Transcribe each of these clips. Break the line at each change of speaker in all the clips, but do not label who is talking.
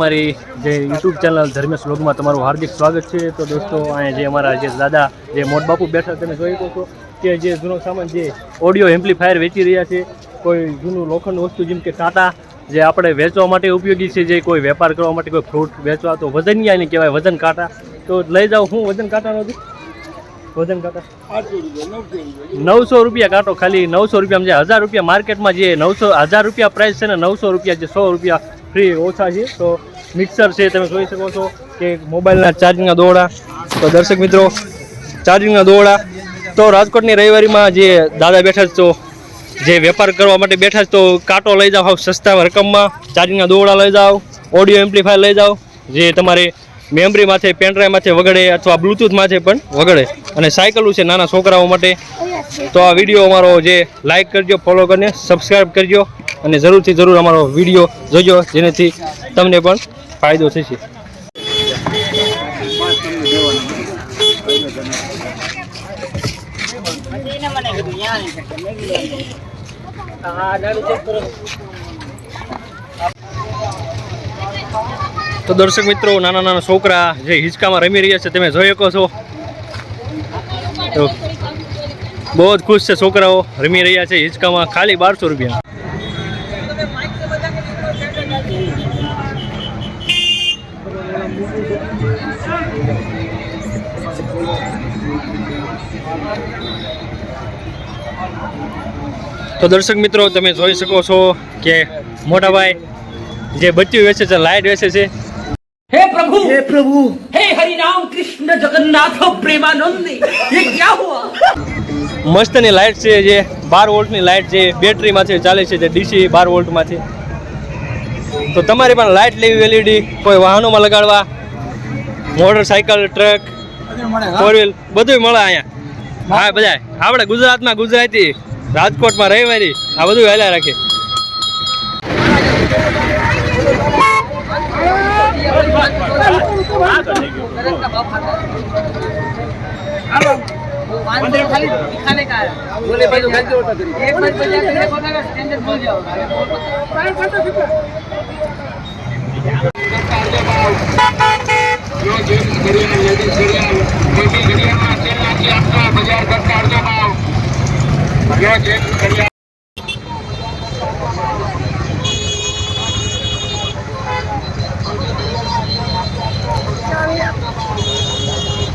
અમારી જે YouTube channel Dharmesh વ્લોગમાં તમારું હાર્દિક સ્વાગત છે। તો દોસ્તો અહીંયા જે અમારા જે દાદા જે મોટ બાપુ બેઠા તમે જોઈ શકો છો કે જે જૂનો સામાન જે ઓડિયો એમ્પ્લીફાયર વેચી રહ્યા છે, કોઈ જૂનું લોખંડ વસ્તુ જેમ કે કાંટા જે આપણે વેચવા માટે ઉપયોગી છે, જે કોઈ વેપાર કરવા માટે કોઈ ફ્રૂટ વેચવા તો વજનિયા નહીં કહેવાય, વજન કાંટા તો લઈ જાઓ। હું વજન કાંટાનો હતું વજન કાંટા 900 રૂપિયા કાંટો, ખાલી 900 રૂપિયામાં જે 1000 રૂપિયા માર્કેટમાં જે 1000 રૂપિયા પ્રાઇસ છે ને 900 રૂપિયા જે 100 રૂપિયા ફ્રી ઓછા છે। તો મિક્સર છે તમે જોઈ શકો છો કે મોબાઈલના ચાર્જિંગના દોરડા, તો દર્શક મિત્રો ચાર્જિંગના દોરડા તો રાજકોટની રવિવારીમાં જે દાદા બેઠા છે તો જે વેપાર કરવા માટે બેઠા છે તો કાંટો લઈ જાઓ સસ્તા રકમમાં, ચાર્જિંગના દોરડા લઈ જાઓ, ઓડિયો એમ્પ્લીફાયર લઈ જાઓ જે તમારે મેમરી માથે પેનડ્રાઈવ માથે વગડે અથવા બ્લૂટૂથ માથે પણ વગડે, અને સાયકલું છે નાના છોકરાઓ માટે। તો આ વિડીયો અમારો જે લાઇક કરજો, ફોલો કરીને સબસ્ક્રાઈબ કરજો અને જરૂરથી જરૂર અમારો વિડીયો જોજો જેનાથી તમને પણ ફાયદો થશે। તો દર્શક મિત્રો નાના નાના છોકરા જે હિંચકામાં રમી રહ્યા છે તમે જોઈ શકો છો, તો બહુ જ ખુશ છે છોકરાઓ, રમી રહ્યા છે હિંચકામાં, ખાલી 1200 રૂપિયા। તો દર્શક મિત્રો તમે જોઈ શકો છો કે મોટા ભાઈ જે બત્તી વેચે છે, લાઈટ વેચે છે.
हे प्रभु हे हरि राम कृष्ण जगन्नाथ प्रेमानंद ये क्या हुआ
મસ્તની લાઈટ છે, જે 12 વોલ્ટની લાઈટ છે, બેટરીમાંથી ચાલે છે, જે ડીસી 12 વોલ્ટમાંથી. તો તમારી પણ લાઈટ લેવી એલઈડી કોઈ વાહનોમાં લગાડવા, મોટરસાઇકલ, ટ્રક, ફોર વ્હીલ બધું મળે અહીંયા. હા, બધા આપણે ગુજરાતમાં ગુજરાતી, રાજકોટમાં રવિવારી, આ બધું વહેલા રાખે.
खाली दिखाने का है बोले भाई गलती होता है एक बार बजा के देखो ना स्टैंडर्ड भूल जाओ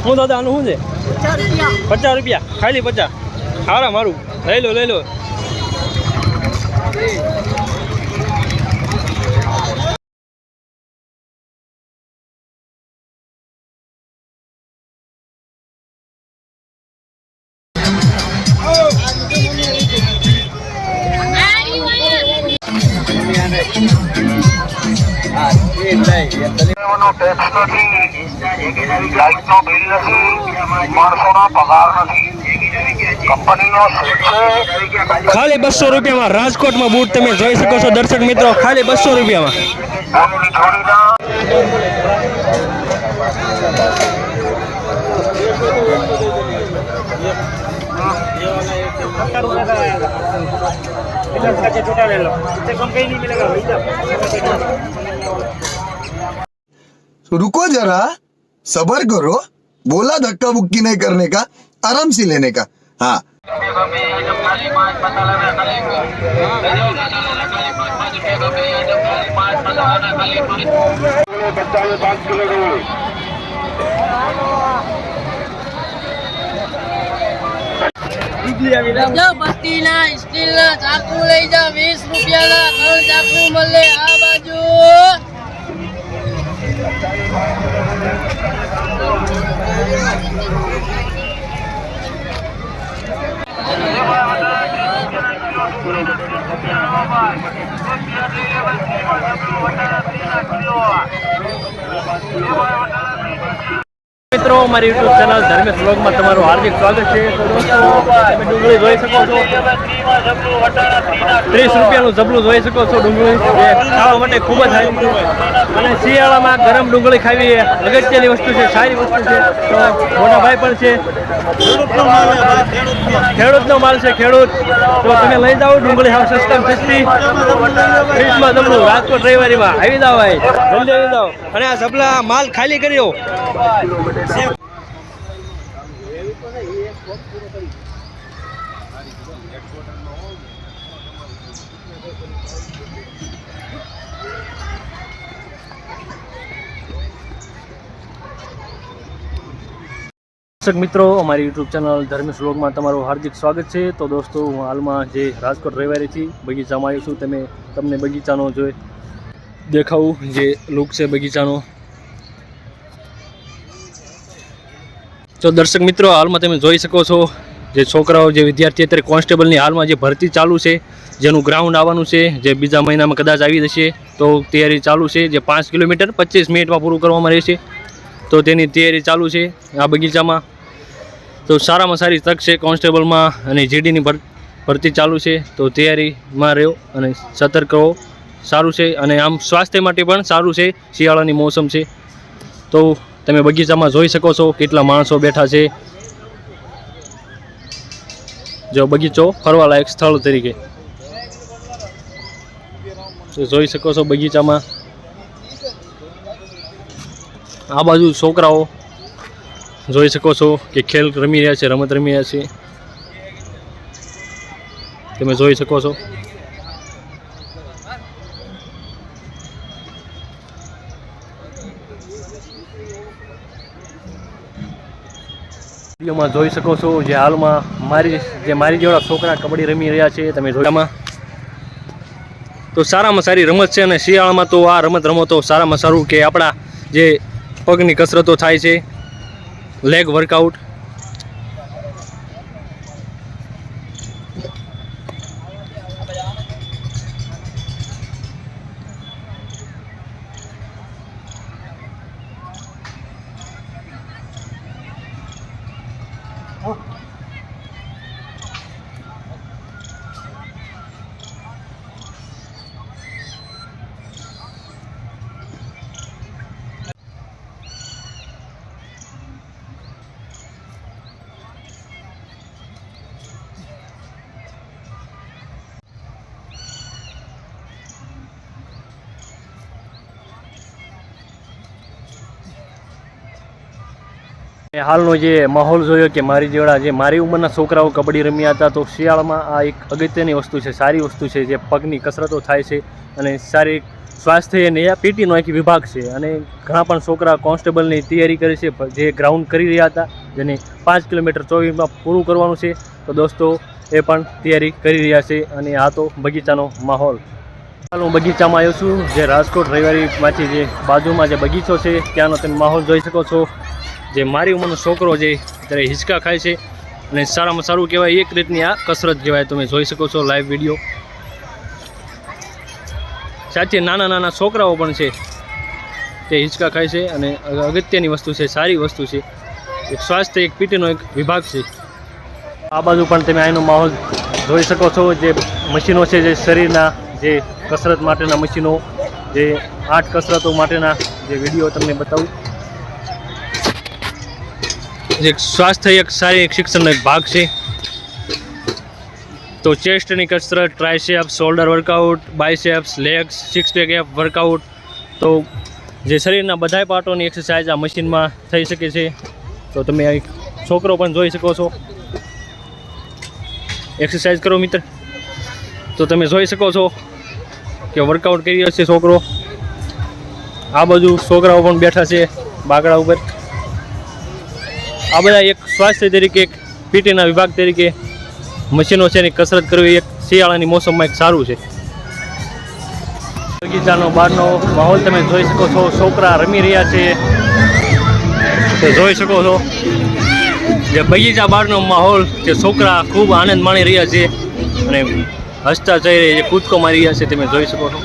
હું દાદા આનું શું છે? 50 રૂપિયા ખાલી 50. હારા મારું લઈ લો. ખાલી 200 રૂપિયામાં રાજકોટમાં બૂટ તમે જોઈ શકો છો દર્શક મિત્રો, ખાલી 200 રૂપિયામાં.
रुको जरा सबर करो, बोला धक्का बुक्की नहीं करने का, आराम से लेने का. हाँ
બસ્તી ના સ્ટીલ ના ચાકુ લઈ જા 20 રૂપિયા ના 3 ચાકુ મળે આ બાજુ.
મિત્રો અમારી યુટ્યુબ ચેનલ ધર્મેશ વ્લોગમાં તમારું હાર્દિક સ્વાગત છે. તો દોસ્તો તમે ડુંગળી જોઈ શકો છો, 30 રૂપિયાનું જબલું જોઈ શકો છો. ડુંગળી જે ખાવા માટે ખૂબ જ સારી છે અને શિયાળામાં ગરમ ડુંગળી ખાવી એ અગત્યની વસ્તુ છે, સારી વસ્તુ છે. તો મોટા ભાઈ પણ છે, ખેડૂતનો માલ છે, ખેડૂત. તો તમે લઈ જાઓ ડુંગળી, હાવ સસ્તા સસ્તી 30માં જબલું રાજકોટ રવિવારીમાં. આવી જાઓ ભાઈ, જલ્દી આવી જાઓ અને આ જબલા માલ ખાલી કરી દો. દર્શક મિત્રો અમારી યુટ્યુબ ચેનલ ધર્મેશ વ્લોગમાં તમારું હાર્દિક સ્વાગત છે. તો દોસ્તો હું હાલમાં જે રાજકોટ રવિવારીથી બગીચામાં આવ્યો છું. તમને બગીચાનો જોઈ દેખાવું જે લુક છે બગીચાનો. તો દર્શક મિત્રો હાલમાં તમે જોઈ શકો છો જે છોકરાઓ, જે વિદ્યાર્થી અત્યારે કોન્સ્ટેબલની હાલમાં જે ભરતી ચાલુ છે, જેનું ગ્રાઉન્ડ આવવાનું છે, જે બીજા મહિનામાં કદાચ આવી જશે. તો તૈયારી ચાલુ છે, જે 5 કિલોમીટર 25 મિનિટમાં પૂરું કરવામાં રહેશે. તો તેની તૈયારી ચાલુ છે આ બગીચામાં. તો સારામાં સારી તક છે કોન્સ્ટેબલમાં અને જીડીની ભરતી ચાલુ છે. તો તૈયારીમાં રહ્યો અને સતર્ક રહો, સારું છે. અને આમ સ્વાસ્થ્ય માટે પણ સારું છે, શિયાળાની મોસમ છે. તો તમે બગીચામાં જોઈ શકો છો કેટલા માણસો બેઠા છે. જો બગીચો ફરવાલાયક સ્થળ તરીકે તો જોઈ શકો છો બગીચામાં. આ બાજુ છોકરાઓ જોઈ શકો છો કે ખેલ રમી રહ્યા છે, રમત રમી રહ્યા છે, તમે જોઈ શકો છો. વિડીયોમાં જોઈ શકો છો જે હાલમાં મારી જેવડા છોકરા કબડ્ડી રમી રહ્યા છે તમે જોયામાં. તો સારામાં સારી રમત છે અને શિયાળામાં તો આ રમત રમો તો સારામાં સારું કે આપણા જે પગની કસરતો થાય છે, લેગ વર્કઆઉટ. હાલનો જે માહોલ જોયો કે મારી ઉંમરના છોકરાઓ કબડ્ડી રમ્યા હતા. તો શિયાળામાં આ એક અગત્યની વસ્તુ છે, સારી વસ્તુ છે, જે પગની કસરતો થાય છે અને શારીરિક સ્વાસ્થ્ય અને પીટીનો એક વિભાગ છે. અને ઘણા પણ છોકરા કોન્સ્ટેબલની તૈયારી કરે છે જે ગ્રાઉન્ડ કરી રહ્યા હતા, જેને 5 કિલોમીટર 24માં પૂરું કરવાનું છે. તો દોસ્તો એ પણ તૈયારી કરી રહ્યા છે. અને આ તો બગીચાનો માહોલ. હાલ હું બગીચામાં આવ્યો છું, જે રાજકોટ રવિવારીમાંથી જે બાજુમાં જે બગીચો છે ત્યાંનો તમે માહોલ જોઈ શકો છો. જે મારી ઉંમરનો છોકરો જે ત્યારે હિંચકા ખાય છે અને સારામાં સારું કહેવાય, એક રીતની આ કસરત કહેવાય. તમે જોઈ શકો છો લાઈવ વિડીયો. સાથે નાના છોકરાઓ પણ છે તે હિંચકા ખાય છે અને અગત્યની વસ્તુ છે, સારી વસ્તુ છે. એક સ્વાસ્થ્ય એક પીટીનો એક વિભાગ છે. આ બાજુ પણ તમે અહીંનો માહોલ જોઈ શકો છો. જે મશીનો છે, જે શરીરના જે કસરત માટેના મશીનો, જે 8 કસરતો માટેના જે વિડીયો તમને બતાવું. જે સ્વાસ્થ્ય એક સારી એક શિક્ષણનો એક ભાગ છે. તો ચેસ્ટની કસરત, triceps, shoulder workout, biceps, legs, 6 pack ab workout. તો જે શરીરના બધા પાર્ટોની એક્સરસાઇઝ આ મશીનમાં થઈ શકે છે. તો તમે આ છોકરો પણ જોઈ શકો છો, એક્સરસાઇઝ કરો મિત્ર. તો તમે જોઈ શકો છો કે વર્કઆઉટ કરી રહ્યો છે છોકરો. આ બાજુ છોકરાઓ પણ બેઠા છે બાકડા ઉપર. આ બધા એક સ્વાસ્થ્ય તરીકે, એક પીટીના વિભાગ તરીકે મશીનો છે એની કસરત કરવી એક શિયાળાની મોસમમાં એક સારું છે. બગીચાનો બહારનો માહોલ તમે જોઈ શકો છો. છોકરા રમી રહ્યા છે તે જોઈ શકો છો. જે બગીચા બહારનો માહોલ, જે છોકરા ખૂબ આનંદ માણી રહ્યા છે અને હસતા જઈ રહ્યા છે, કૂદકો મારી રહ્યા છે, તમે જોઈ શકો છો.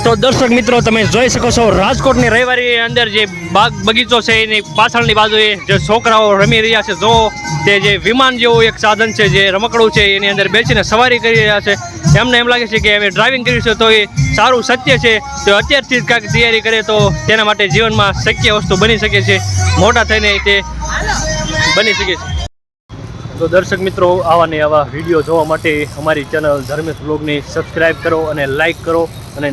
તો દર્શક મિત્રો તમે જોઈ શકો છો રાજકોટની રવિવારી અંદર જે બાગ બગીચો છે એની પાછળની બાજુએ જે છોકરાઓ રમી રહ્યા છે. જો તે જે વિમાન જેવું એક સાધન છે, જે રમકડું છે, એની અંદર બેસીને સવારી કરી રહ્યા છે. એમને એમ લાગે છે કે અમે ડ્રાઇવિંગ કર્યું છે તો એ સારું સત્ય છે. તો અત્યારથી જ કાંઈક તૈયારી કરે તો તેના માટે જીવનમાં શક્ય વસ્તુ બની શકે છે, મોટા થઈને તે બની શકે છે. તો દર્શક મિત્રો આવા ને આવા વિડીયો જોવા માટે અમારી ચેનલ ધર્મેશ વ્લોગને સબસ્ક્રાઈબ કરો અને લાઈક કરો. અને